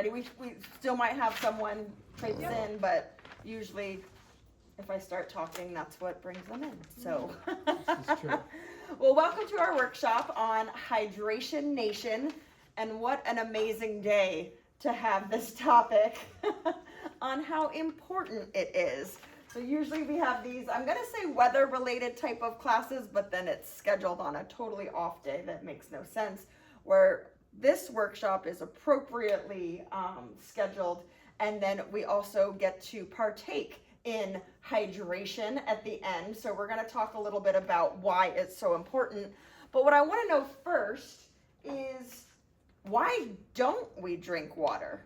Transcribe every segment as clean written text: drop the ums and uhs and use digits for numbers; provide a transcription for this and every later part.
already. We still might have someone traipse in, but usually if I start talking, that's what brings them in. So, This is true. Well, welcome to our workshop on Hydration Nation, and what an amazing day to have this topic on how important it is. So usually we have these, I'm going to say weather related type of classes, but then it's scheduled on a totally off day that makes no sense, where this workshop is appropriately scheduled, and then we also get to partake in hydration at the end. So we're going to talk a little bit about why it's so important. But what I want to know first is, why don't we drink water?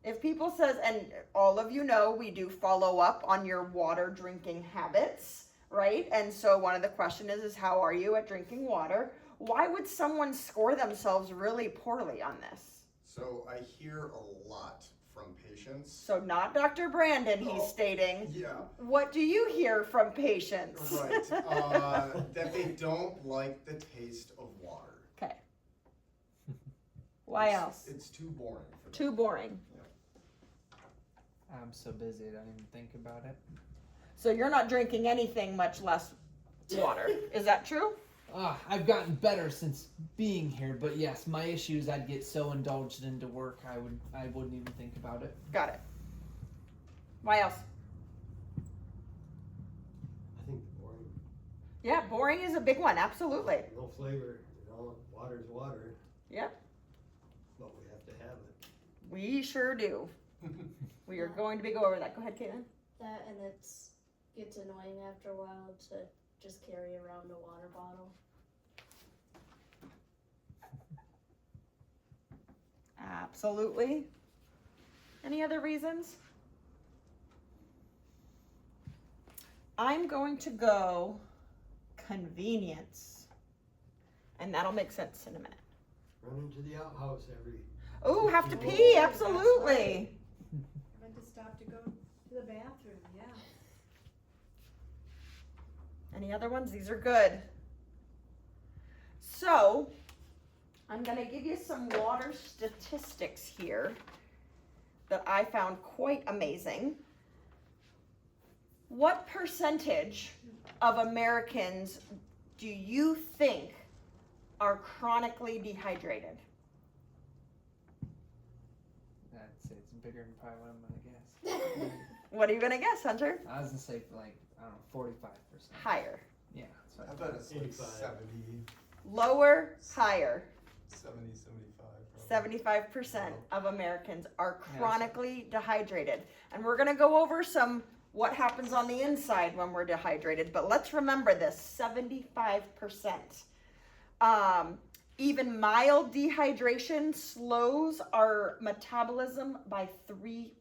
If people says, and all of you know, we do follow up on your water drinking habits, right? And so one of the questions is how are you at drinking water? Why would someone score themselves really poorly on this? So I hear a lot from patients. So not Dr. Brandon, he's stating. Yeah. What do you hear from patients? Right. That they don't like the taste of water. Okay. Why else? It's too boring for them. Too boring. I'm so busy I don't even think about it. So you're not drinking anything, much less water. Is that true? I've gotten better since being here, but yes, my issues, I'd get so indulged into work, I wouldn't even think about it. Got it. Why else? I think boring. Yeah, boring is a big one. Absolutely. No flavor, water's water, Yep. but we have to have it. We sure do. We are going to go over that. Go ahead, Caitlin. That, and gets annoying after a while to just carry around a water bottle. Absolutely. Any other reasons? I'm going to go convenience. And that'll make sense in a minute. Run into the outhouse every. Oh, have to pee. Absolutely. Having to stop to go to the bathroom, yeah. Any other ones? These are good. So, I'm going to give you some water statistics here that I found quite amazing. What percentage of Americans do you think are chronically dehydrated? I'd say it's bigger than probably what I'm gonna guess. What are you going to guess, Hunter? I was gonna say like, I don't know, 45%. Higher. Yeah, that's I what bet it's like 85. 70, Lower, higher. 75 probably. 75% of Americans are chronically dehydrated. And we're going to go over what happens on the inside when we're dehydrated. But let's remember this, 75%. Even mild dehydration slows our metabolism by 3%.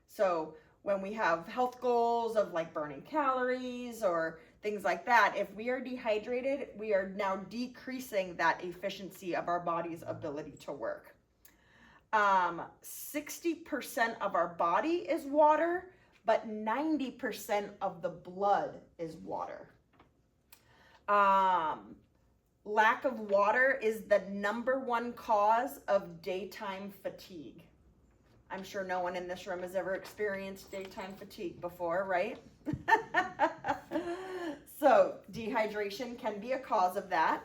So when we have health goals of like burning calories or things like that, if we are dehydrated, we are now decreasing that efficiency of our body's ability to work. 60% of our body is water, but 90% of the blood is water. Lack of water is the #1 cause of daytime fatigue. I'm sure no one in this room has ever experienced daytime fatigue before, right? So dehydration can be a cause of that.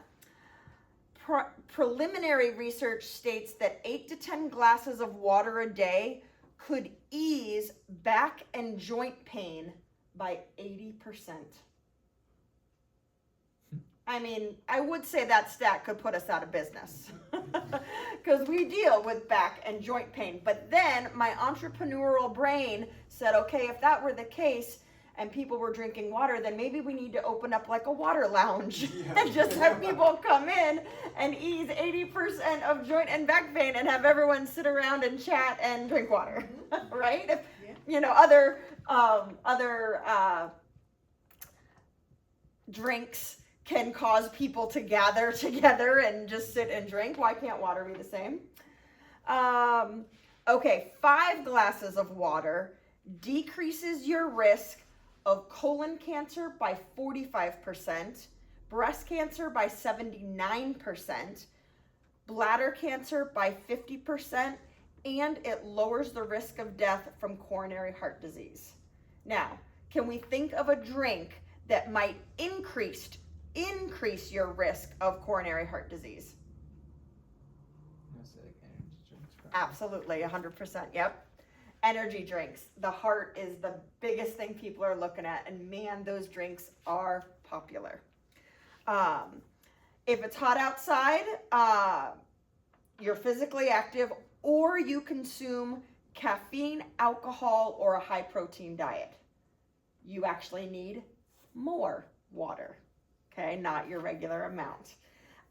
Preliminary research states that 8 to 10 glasses of water a day could ease back and joint pain by 80%. I mean, I would say that stat could put us out of business because we deal with back and joint pain. But then my entrepreneurial brain said, okay, if that were the case and people were drinking water, then maybe we need to open up like a water lounge and just have people come in and ease 80% of joint and back pain and have everyone sit around and chat and drink water, right? If, you know, other drinks can cause people to gather together and just sit and drink. Why can't water be the same? Okay, 5 glasses of water decreases your risk of colon cancer by 45%, breast cancer by 79%, bladder cancer by 50%, and it lowers the risk of death from coronary heart disease. Now, can we think of a drink that might increase your risk of coronary heart disease? I say like energy drinks, probably. Absolutely, 100%, yep. Energy drinks. The heart is the biggest thing people are looking at, and man, those drinks are popular. If it's hot outside, you're physically active, or you consume caffeine, alcohol, or a high protein diet, you actually need more water, okay, not your regular amount.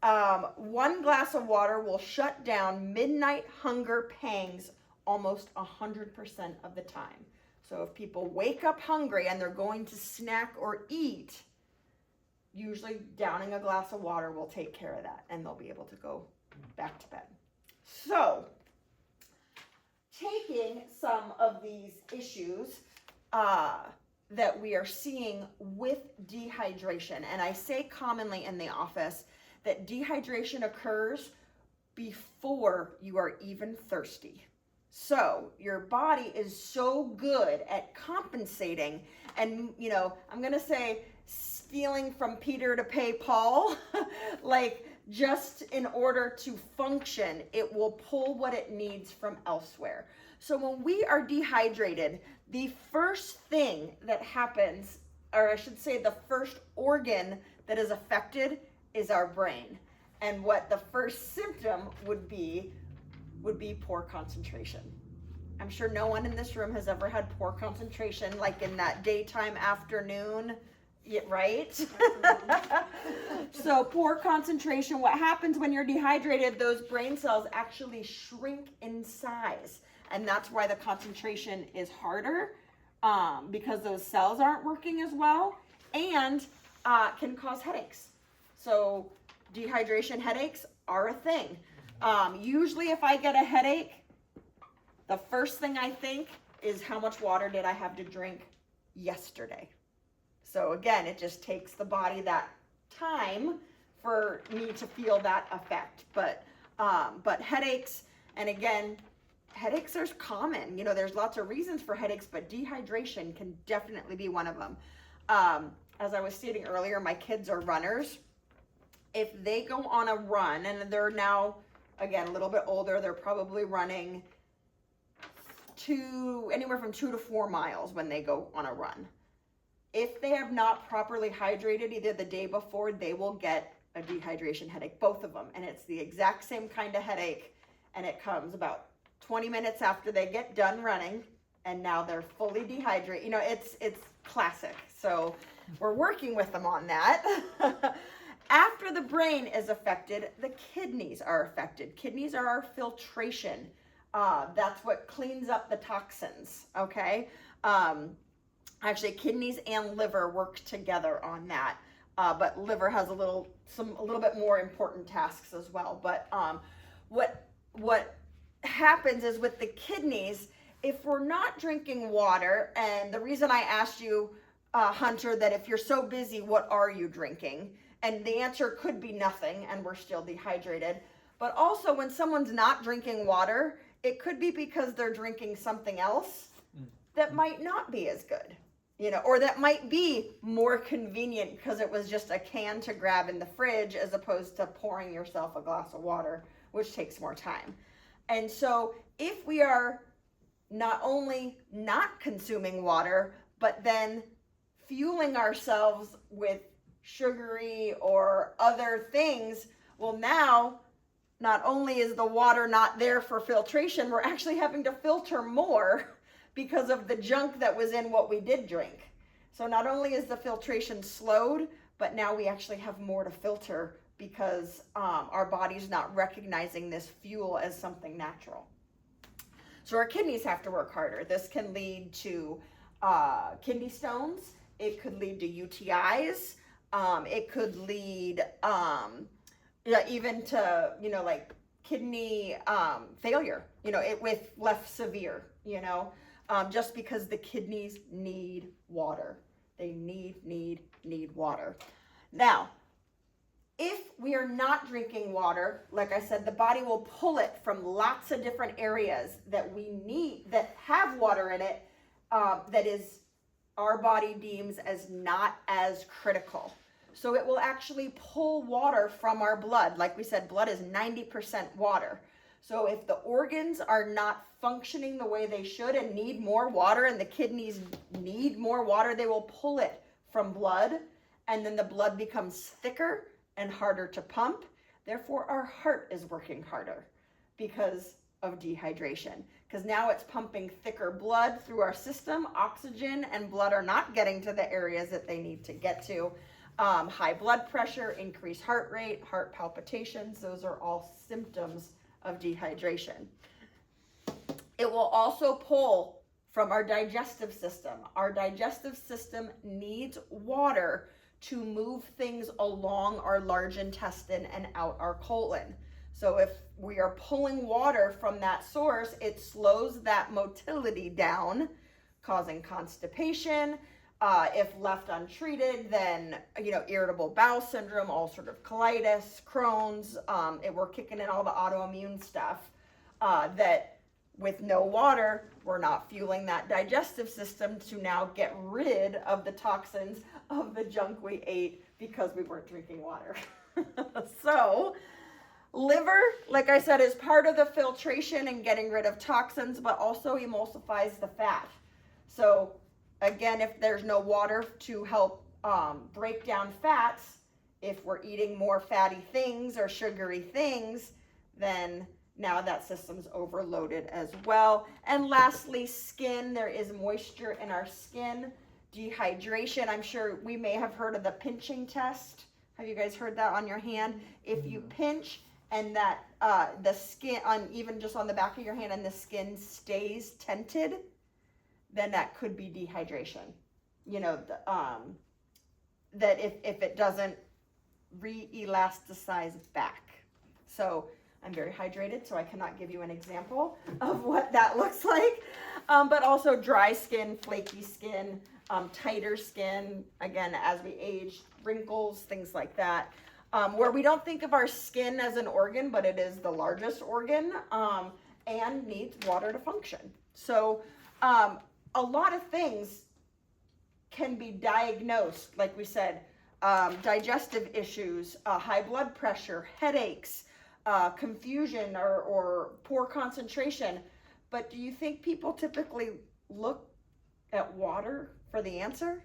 1 glass of water will shut down midnight hunger pangs almost 100% of the time. So if people wake up hungry and they're going to snack or eat, usually downing a glass of water will take care of that, and they'll be able to go back to bed. So, taking some of these issues that we are seeing with dehydration, and I say commonly in the office that dehydration occurs before you are even thirsty. So your body is so good at compensating, and I'm gonna say stealing from Peter to pay Paul, like just in order to function, it will pull what it needs from elsewhere. So when we are dehydrated, the first thing that happens, or I should say the first organ that is affected, is our brain. And what the first symptom would be poor concentration. I'm sure no one in this room has ever had poor concentration, like in that daytime afternoon, right? So poor concentration, what happens when you're dehydrated, those brain cells actually shrink in size. And that's why the concentration is harder, because those cells aren't working as well, and can cause headaches. So dehydration headaches are a thing. Usually if I get a headache, the first thing I think is how much water did I have to drink yesterday? So again, it just takes the body that time for me to feel that effect. But headaches, and again, headaches are common. There's lots of reasons for headaches, but dehydration can definitely be one of them. As I was stating earlier, my kids are runners. If they go on a run, and they're now, again, a little bit older, they're probably running anywhere from 2 to 4 miles when they go on a run. If they have not properly hydrated either the day before, they will get a dehydration headache, both of them. And it's the exact same kind of headache, and it comes about 20 minutes after they get done running, and now they're fully dehydrated. It's classic. So we're working with them on that. After the brain is affected, the kidneys are affected. Kidneys are our filtration. That's what cleans up the toxins, okay? Actually, kidneys and liver work together on that. But liver has a little bit more important tasks as well. But what happens is with the kidneys, if we're not drinking water, and the reason I asked you, Hunter, that if you're so busy, what are you drinking? And the answer could be nothing, and we're still dehydrated. But also, when someone's not drinking water, it could be because they're drinking something else that might not be as good, or that might be more convenient because it was just a can to grab in the fridge as opposed to pouring yourself a glass of water, which takes more time. And so if we are not only not consuming water, but then fueling ourselves with sugary or other things, well, now not only is the water not there for filtration, we're actually having to filter more because of the junk that was in what we did drink. So not only is the filtration slowed, but now we actually have more to filter because our body's not recognizing this fuel as something natural. So our kidneys have to work harder. This can lead to kidney stones. It could lead to UTIs. It could lead even to, like kidney failure, with less severe, just because the kidneys need water. They need water. Now, If we are not drinking water, like I said, the body will pull it from lots of different areas that we need, that have water in it, that is our body deems as not as critical. So it will actually pull water from our blood. Like we said, blood is 90% water. So if the organs are not functioning the way they should and need more water, and the kidneys need more water, they will pull it from blood, and then the blood becomes thicker and harder to pump. Therefore, our heart is working harder because of dehydration. Because now it's pumping thicker blood through our system. Oxygen and blood are not getting to the areas that they need to get to. High blood pressure, increased heart rate, heart palpitations, those are all symptoms of dehydration. It will also pull from our digestive system. Our digestive system needs water to move things along our large intestine and out our colon. So if we are pulling water from that source, it slows that motility down, causing constipation. If left untreated, then, irritable bowel syndrome, ulcerative colitis, Crohn's, we're kicking in all the autoimmune stuff, that with no water, we're not fueling that digestive system to now get rid of the toxins of the junk we ate because we weren't drinking water. So, liver, like I said, is part of the filtration and getting rid of toxins, but also emulsifies the fat. So, again, if there's no water to help break down fats, if we're eating more fatty things or sugary things, then now that system's overloaded as well. And lastly, skin. There is moisture in our skin. Dehydration. I'm sure we may have heard of the pinching test. Have you guys heard that on your hand? If you pinch and that the skin, even just on the back of your hand, and the skin stays tented, then that could be dehydration. That if it doesn't re-elasticize back. So I'm very hydrated, so I cannot give you an example of what that looks like. But also dry skin, flaky skin, tighter skin, again, as we age, wrinkles, things like that. Where we don't think of our skin as an organ, but it is the largest organ, and needs water to function. So a lot of things can be diagnosed, like we said, digestive issues, high blood pressure, headaches, confusion or poor concentration. But do you think people typically look at water for the answer?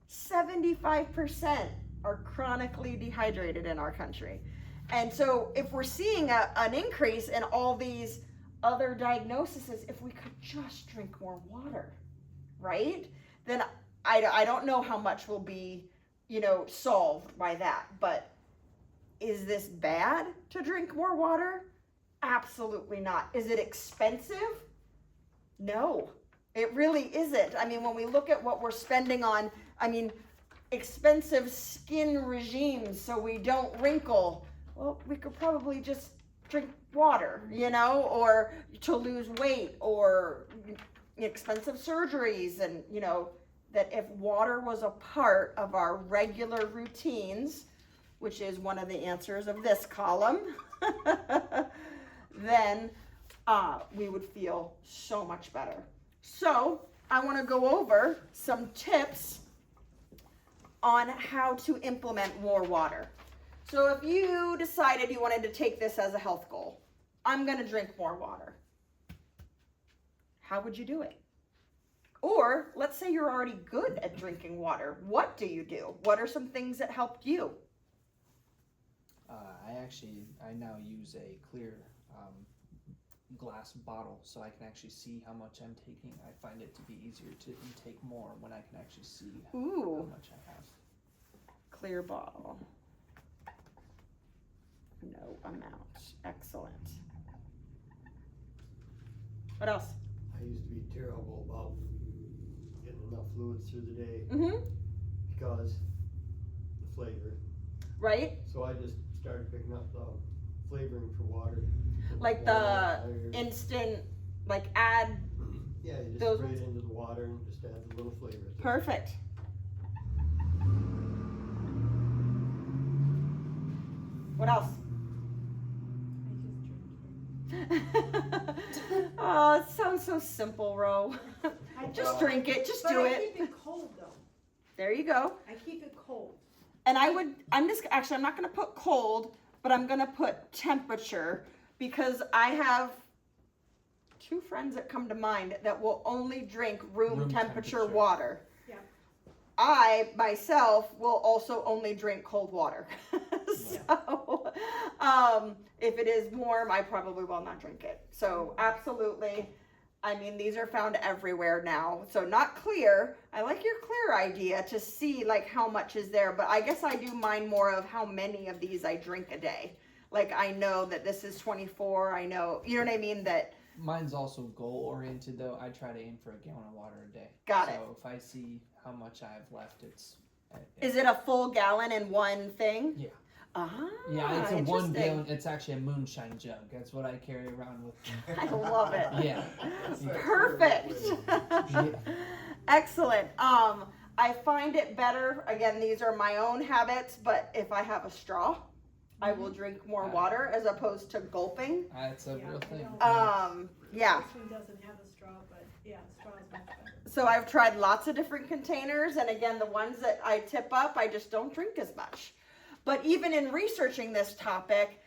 75% are chronically dehydrated in our country. And so if we're seeing an increase in all these other diagnoses, if we could just drink more water, right? Then I don't know how much will be, solved by that. But is this bad to drink more water? Absolutely not. Is it expensive? No, it really isn't. I mean, when we look at what we're spending on, expensive skin regimes so we don't wrinkle, well, we could probably just drink water, or to lose weight, or expensive surgeries, and, that if water was a part of our regular routines, which is one of the answers of this column, then we would feel so much better. So I want to go over some tips on how to implement more water. So if you decided you wanted to take this as a health goal, I'm going to drink more water. How would you do it? Or let's say you're already good at drinking water. What do you do? What are some things that helped you? I now use a clear glass bottle so I can actually see how much I'm taking. I find it to be easier to intake more when I can actually see how much I have. Clear bottle. No amount. Excellent. What else? I used to be terrible about getting enough fluids through the day Mm-hmm. because the flavor. Right? So I just started picking up the flavoring for water. Like the instant, add. Yeah, you just those spray ones? it into the water and just add a little flavor. to it. Perfect. What else? I just drink Oh, it sounds so simple, Ro. it. I Just don't. drink it, just But do I it. keep it cold though. There you go. I keep it cold. And I'm not gonna put cold, but I'm gonna put temperature because I have 2 friends that come to mind that will only drink room temperature water. Yeah. I myself will also only drink cold water. So, if it is warm, I probably will not drink it. So, absolutely. I mean, these are found everywhere now. So, not clear. I like your clear idea to see like how much is there, but I guess I do mine more of how many of these I drink a day. Like, I know that this is 24. I know, you know what I mean? That Mine's also goal oriented though. I try to aim for a gallon of water a day. Got it. So if I see how much I have left, it's. is it a full gallon in one thing? Yeah. Ah, Yeah, it's a 1 interesting. gallon. It's actually a moonshine jug. That's what I carry around with me. I love it. Yeah. Perfect. Yeah. Excellent. I find it better. Again, these are my own habits, but if I have a straw, I will drink more water as opposed to gulping. That's a Yeah, real I thing. don't- Yeah. This one doesn't have a straw, but yeah, straw is much better. So I've tried lots of different containers, and again, the ones that I tip up, I just don't drink as much. But even in researching this topic,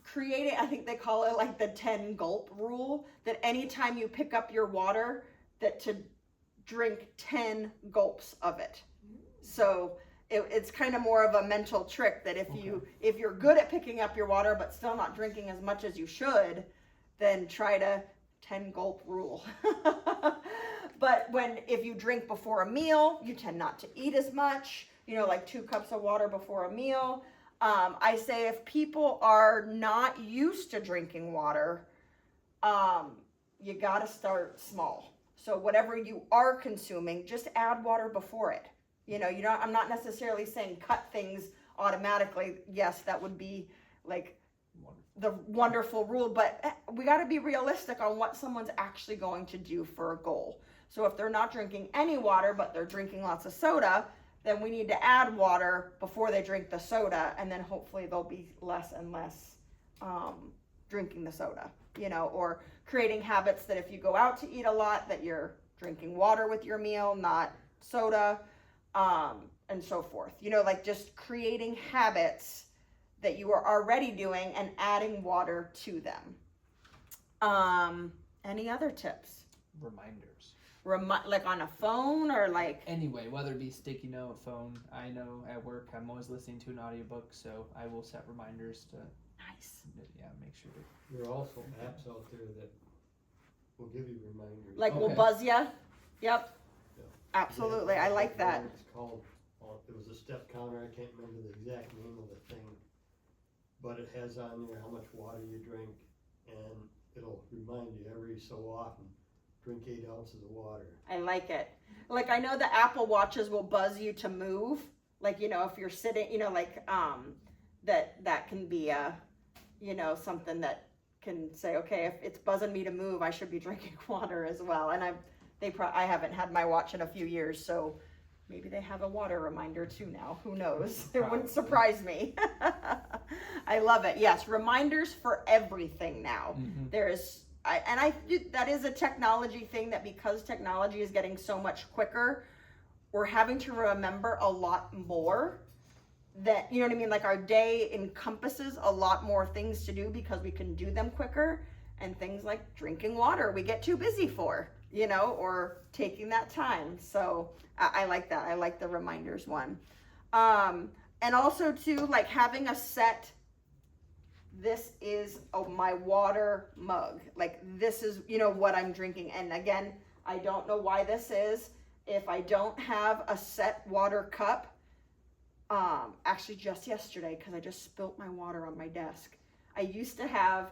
creating, I think they call it like the 10 gulp rule, that anytime you pick up your water, that to drink 10 gulps of it. So it's kind of more of a mental trick that if you're good at picking up your water but still not drinking as much as you should, then try to 10 gulp rule. But if you drink before a meal, you tend not to eat as much, like 2 cups of water before a meal. I say if people are not used to drinking water, you got to start small. So whatever you are consuming, just add water before it. I'm not necessarily saying cut things automatically. Yes, that would be like the wonderful rule, but we got to be realistic on what someone's actually going to do for a goal. So if they're not drinking any water, but they're drinking lots of soda, then we need to add water before they drink the soda, and then hopefully they'll be less and less drinking the soda, or creating habits that if you go out to eat a lot, that you're drinking water with your meal, not soda, and so forth. Like just creating habits that you are already doing and adding water to them. Any other tips? Reminders. Like on a phone or like? Anyway, whether it be sticky note, phone, I know at work I'm always listening to an audiobook, so I will set reminders to Nice. make sure to. There are also apps out there that will give you reminders. Like will Okay. buzz ya? Yep. Yeah. Absolutely. I like that. It's called, it was a step counter, I can't remember the exact name of the thing, but it has on there how much water you drink, and it'll remind you every so often, drink 8 ounces of water. I like it. Like I know the Apple Watches will buzz you to move. Like, if you're sitting, like that can be something that can say, okay, if it's buzzing me to move, I should be drinking water as well. And I haven't had my watch in a few years, so maybe they have a water reminder too now. Who knows? It wouldn't surprise me. I love it. Yes, reminders for everything now. Mhm. There is, that is a technology thing, that because technology is getting so much quicker, we're having to remember a lot more. That, you know what I mean? Like our day encompasses a lot more things to do because we can do them quicker, and things like drinking water we get too busy for, or taking that time. So I like that. I like the reminders one. And also too, like having a set, this is my water mug. Like this is, what I'm drinking. And again, I don't know why this is. If I don't have a set water cup, actually just yesterday, because I just spilt my water on my desk. I used to have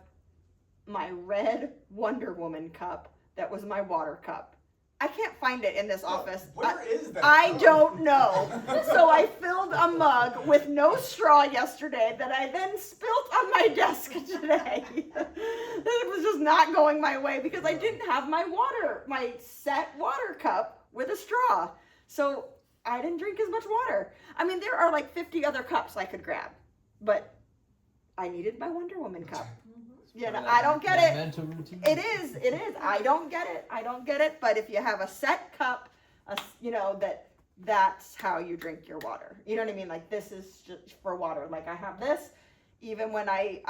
my red Wonder Woman cup that was my water cup. I can't find it in this office. Where is that? I don't know. So I filled a mug with no straw yesterday that I then spilt on my desk today. It was just not going my way because I didn't have my set water cup with a straw. So I didn't drink as much water. I mean, there are like 50 other cups I could grab. but I needed my Wonder Woman cup. Mm-hmm. You know, Part of I that don't get that it. mental routine. It is. I don't get it. But if you have a set cup, you know, that's how you drink your water. You know what I mean? Like, this is just for water. Like, I have this, even when I,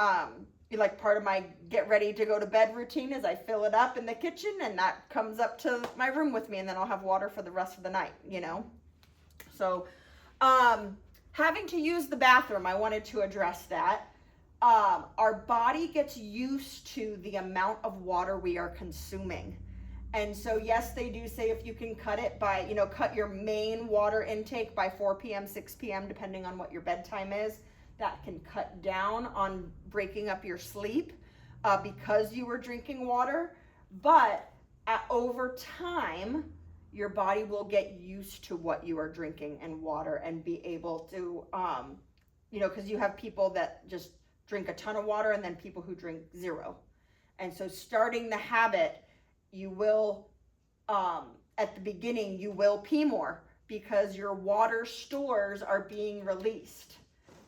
like, part of my get ready to go to bed routine is I fill it up in the kitchen, and that comes up to my room with me, and then I'll have water for the rest of the night, you know? So, having to use the bathroom, I wanted to address that. Our body gets used to the amount of water we are consuming. And so, yes, they do say if you can cut it by, you know, cut your main water intake by 4 p.m., 6 p.m., depending on what your bedtime is, that can cut down on breaking up your sleep because you were drinking water. But over time, your body will get used to what you are drinking and water and be able to, you know, because you have people that just drink a ton of water and then people who drink zero. And so starting the habit, you will, at the beginning, you will pee more because your water stores are being released.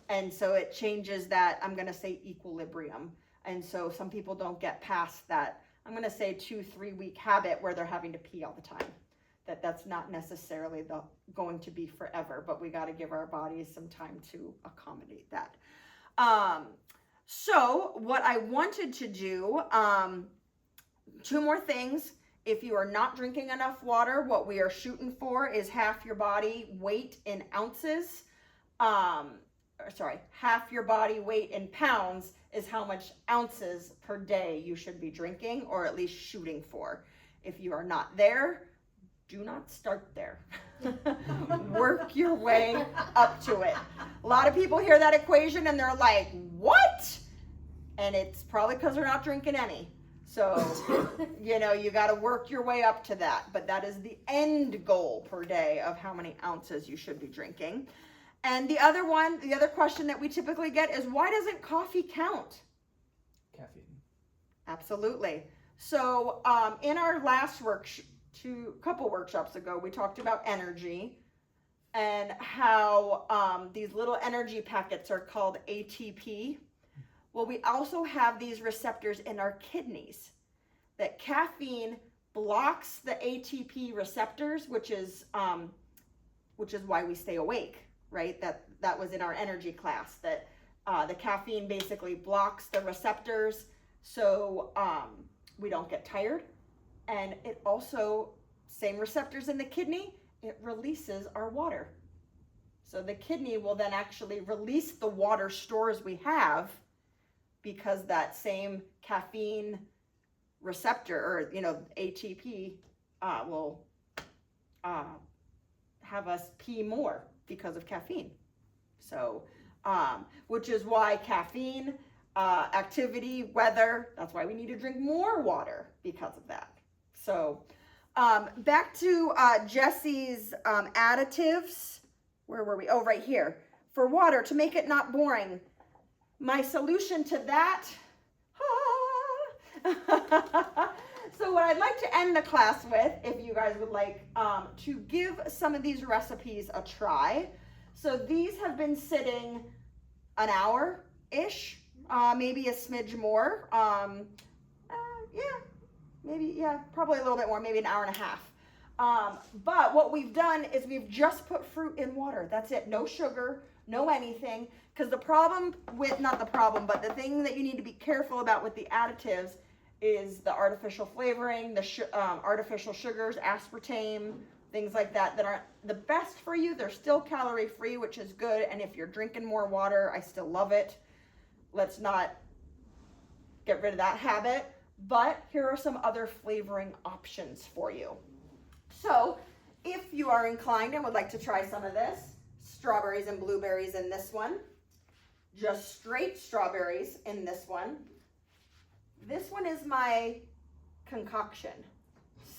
And so it changes that, I'm going to say, equilibrium. And so some people don't get past that, I'm going to say 2-3 week habit where they're having to pee all the time. That's not necessarily going to be forever, but we got to give our bodies some time to accommodate that. So what I wanted to do, 2 more things. If you are not drinking enough water, what we are shooting for is half your body weight in ounces. Half your body weight in pounds is how much ounces per day you should be drinking, or at least shooting for. If you are not there, do not start there. Work your way up to it. A lot of people hear that equation and they're like, what? And it's probably because they're not drinking any. So, you know, you got to work your way up to that. But that is the end goal per day of how many ounces you should be drinking. And the other question that we typically get is, why doesn't coffee count? Caffeine. Absolutely. So in our last couple workshops ago, we talked about energy and how these little energy packets are called ATP. Well, we also have these receptors in our kidneys. That caffeine blocks the ATP receptors, which is why we stay awake, right? That was in our energy class, that the caffeine basically blocks the receptors, so we don't get tired. And it also, same receptors in the kidney, it releases our water. So the kidney will then actually release the water stores we have, because that same caffeine receptor, or, you know, ATP, will have us pee more because of caffeine. So, which is why caffeine, activity, weather, that's why we need to drink more water because of that. So, back to Jesse's additives. Where were we? Oh, right here. For water, to make it not boring. My solution to that, so what I'd like to end the class with, if you guys would like to give some of these recipes a try. So these have been sitting an hour-ish, maybe a smidge more. Probably a little bit more, maybe an hour and a half. But what we've done is we've just put fruit in water. That's it. No sugar, no anything. Because the thing that you need to be careful about with the additives is the artificial flavoring, the artificial sugars, aspartame, things like that aren't the best for you. They're still calorie free, which is good. And if you're drinking more water, I still love it. Let's not get rid of that habit. But here are some other flavoring options for you. So if you are inclined and would like to try some of this, strawberries and blueberries in this one, just straight strawberries in this one. This one is my concoction.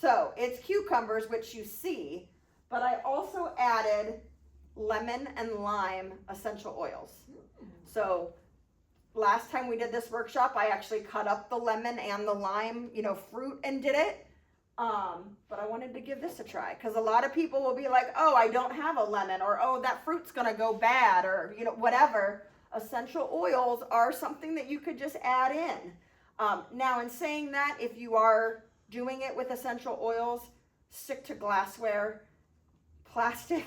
So it's cucumbers, which you see, but I also added lemon and lime essential oils. So last time we did this workshop, I actually cut up the lemon and the lime, fruit, and did it. But I wanted to give this a try, because a lot of people will be like, oh, I don't have a lemon, or oh, that fruit's gonna go bad, or whatever. essential oils are something that you could just add in. Now, in saying that, if you are doing it with essential oils, stick to glassware. Plastic,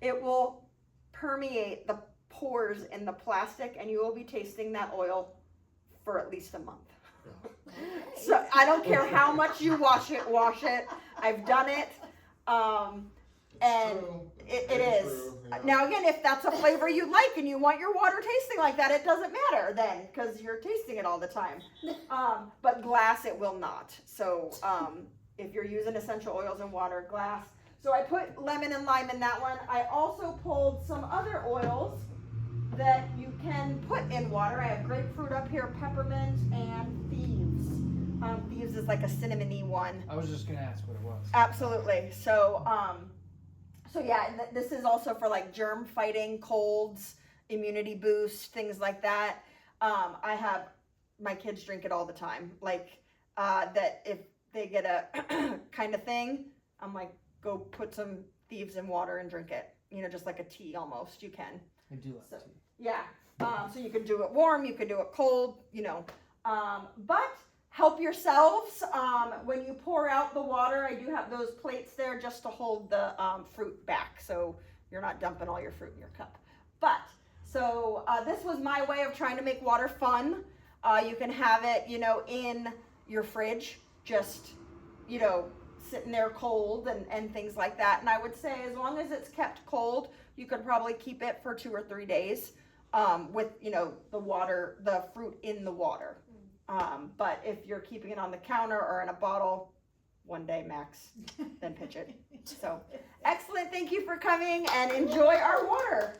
it will permeate the pores in the plastic, and you will be tasting that oil for at least a month. So I don't care how much you wash it. I've done it. And True. it Very is. true, yeah. Now again, if that's a flavor you like and you want your water tasting like that, it doesn't matter then, because you're tasting it all the time. But glass, it will not. So if you're using essential oils and water, glass. So I put lemon and lime in that one. I also pulled some other oils that you can put in water. I have grapefruit up here, peppermint, and thieves. Thieves is like a cinnamony one. I was just gonna ask what it was. Absolutely. So, yeah, this is also for like germ fighting, colds, immunity boost, things like that. I have my kids drink it all the time. Like, that if they get a kind of thing, I'm like, go put some thieves in water and drink it. You know, just like a tea almost. You can. I do like So- tea. Yeah. So you could do it warm, you could do it cold, you know. But help yourselves. When you pour out the water, I do have those plates there just to hold the fruit back, so you're not dumping all your fruit in your cup. But, so this was my way of trying to make water fun. You can have it, you know, in your fridge, just, you know, sitting there cold and things like that. And I would say as long as it's kept cold, you could probably keep it for 2 or 3 days with, you know, the fruit in the water. But if you're keeping it on the counter or in a bottle, 1 day max, then pitch it. So excellent. Thank you for coming and enjoy our water.